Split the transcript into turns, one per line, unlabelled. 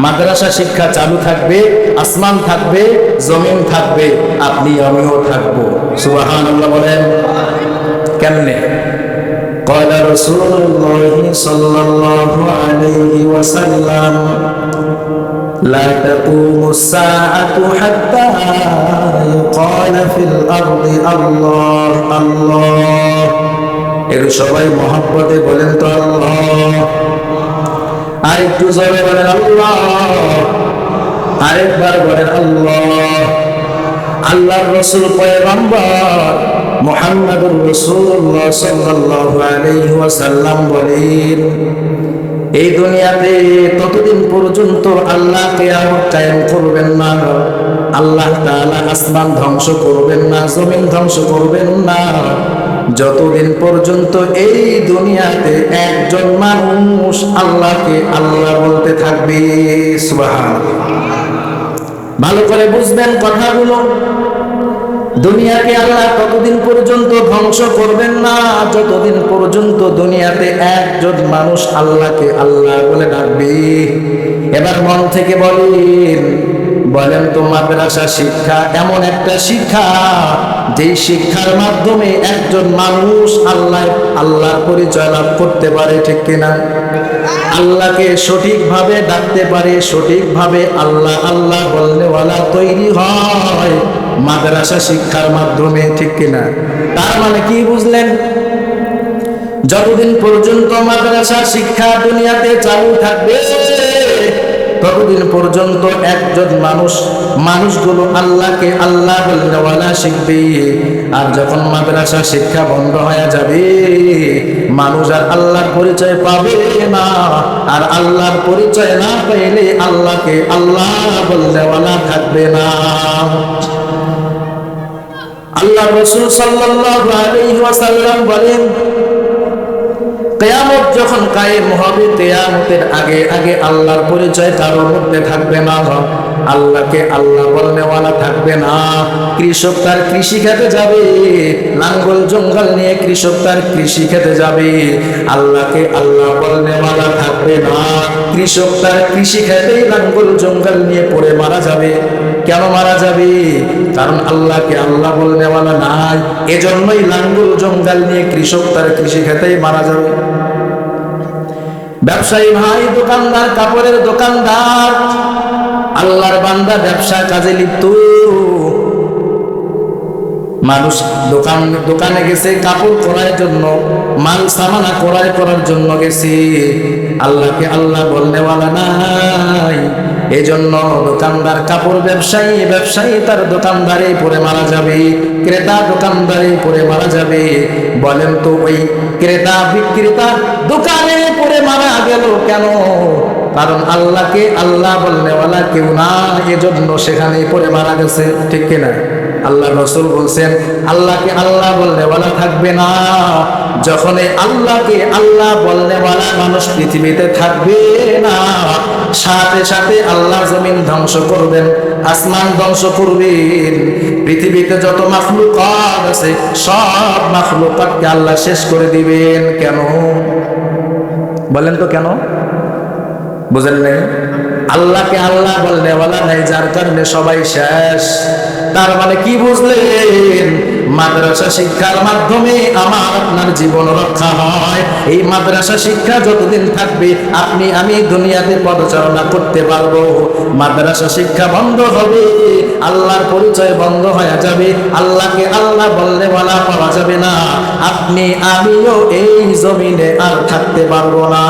মাদ্রাসা শিক্ষা চালু থাকবে, আসমান থাকবে, জমিন থাকবে, আপনি আমিও থাকবো। সুবহানাল্লাহ বলেন। কেমনে? قال رسول الله صلى الله عليه وسلم لا تقوم الساعة حتى يقال في الأرض الله الله। এর সবাই মহব্বতে বলেন তো আল্লাহ। আর একটু জোরে বলেন আল্লাহ। আরেকবার বলেন আল্লাহ। আল্লাহর রাসূল পয়গম্বর মুহাম্মদুর রাসূলুল্লাহ সাল্লাল্লাহু আলাইহি ওয়াসাল্লাম বলেন, এই দুনিয়াতে ততদিন পর্যন্ত আল্লাহ কিয়ামত কায়েম করবেন না, আল্লাহ তাআলা আসমান ধ্বংস করবেন না, জমিন ধ্বংস করবেন না, যতদিন পর্যন্ত এই দুনিয়াতে একজন মানুষ আল্লাহকে আল্লাহ বলতে থাকবে। সুবহানাল্লাহ। ভালো করে বুঝবেন কথাগুলো। দুনিয়াকে আল্লাহ ততদিন পর্যন্ত ধ্বংস করবেন না যতদিন পর্যন্ত দুনিয়াতে একজন মানুষ আল্লাহকে আল্লাহ বলে ডাকবে। এবার মন থেকে বলেন তো, মাদ্রাসা শিক্ষা এমন একটা শিক্ষা যেই শিক্ষার মাধ্যমে একজন মানুষ আল্লাহর পরিচয় লাভ করতে পারে, ঠিক কিনা? আল্লাহকে সঠিকভাবে ডাকতে পারে, সঠিকভাবে আল্লাহ আল্লাহ বলনেওয়ালা তৈরি হয় মাদ্রাসা শিক্ষার মাধ্যমে, ঠিক কিনা? তার মানে কি বুঝলেন? যতদিন পর্যন্ত মাদ্রাসা শিক্ষা দুনিয়াতে চালু থাকবে ততদিন পর্যন্ত একজন মানুষগুলো আল্লাহকে আল্লাহ বলনেওয়ালা শিখবে। আর যখন মাদ্রাসা শিক্ষা বন্ধ হয়ে যাবে, মানুষ আর আল্লাহর পরিচয় পাবে না। আর আল্লাহর পরিচয় না পেলে আল্লাহকে আল্লাহ বলনেওয়ালা থাকবে না। আল্লাহ রাসূল সাল্লাল্লাহু আলাইহি ওয়াসাল্লাম বলেন, কিয়ামত যখন কায়েম হবে, কিয়ামতের আগে আগে আল্লাহর পরিচয় কারোর মধ্যে থাকবে না, আল্লাহকে আল্লাহ বলনেওয়ালা থাকবে না। কৃষক তার কৃষি খেতে যাবে, লাঙ্গল জঙ্গল নিয়ে কৃষক তার কৃষি খেতে যাবে, আল্লাহকে আল্লাহ বলনেওয়ালা থাকবে না। কৃষক তার কৃষি খেতেই লাঙ্গল জঙ্গল নিয়ে পড়ে মারা যাবে। কেন মারা যাবে? কারণ আল্লাহকে আল্লাহ বলনেওয়ালা নাই, এজন্যই লাঙ্গল জঙ্গল নিয়ে কৃষক তার কৃষি খেতেই মারা যাবে। ব্যবসায়ী ভাই, দোকানদার, কাপড়ের দোকানদার, আল্লাহর বান্দা ব্যবসা কাজে লিপ্ত। মানুষ দোকানে গেছে কাপড় ক্রয়ের জন্য, মাল সামানা ক্রয় করার জন্য গেছে, আল্লাহকে আল্লাহ বলনেওয়ালা নাই। এজন্য দোকানদার, কাপড় ব্যবসায়ী তার দোকানদারে পড়ে মারা যাবে, ক্রেতা দোকানদারে পড়ে মারা যাবে। বলেন তো, ওই ক্রেতা বিক্রেতা দোকানে পড়ে মারা গেল কেন? কারণ আল্লাহকে আল্লাহ বলনেওয়ালা কেউ না, এজন্য সেখানে পড়ে মারা গেছে, ঠিক কিনা? আল্লাহ রাসূল বলছেন, আল্লাহকে আল্লাহ বলনেওয়ালা থাকবে না। যখন আল্লাহকে আল্লাহ বলনেওয়ালা মানুষ পৃথিবীতে থাকবে না, সাথে সাথে আল্লাহ জমিন ধ্বংস করবেন, আসমান ধ্বংস করবেন। পৃথিবীতে যত মাখলুকাত আছে সব মাখলুকাতকে আল্লাহ শেষ করে দিবেন। কেন বলেন তো, কেন? বুঝেন নাই? আল্লাহকে আল্লাহ বলনেওয়ালা নাই, যার কারণে সবাই শেষ। তার মানে কি বুঝলেন? মাদ্রাসা শিক্ষার মাধ্যমে আমার আপনার জীবন রক্ষা হয়। এই মাদ্রাসা শিক্ষা যতদিন থাকবে আপনি আমি দুনিয়াতে পদচারণা করতে পারবো। মাদ্রাসা শিক্ষা বন্ধ হবে, আল্লাহর পরিচয় বন্ধ হয়ে যাবে, আল্লাহকে আল্লাহ বলনেওয়ালা পাওয়া যাবে না, আপনি আমিও এই জমিনে আর থাকতে পারবো না।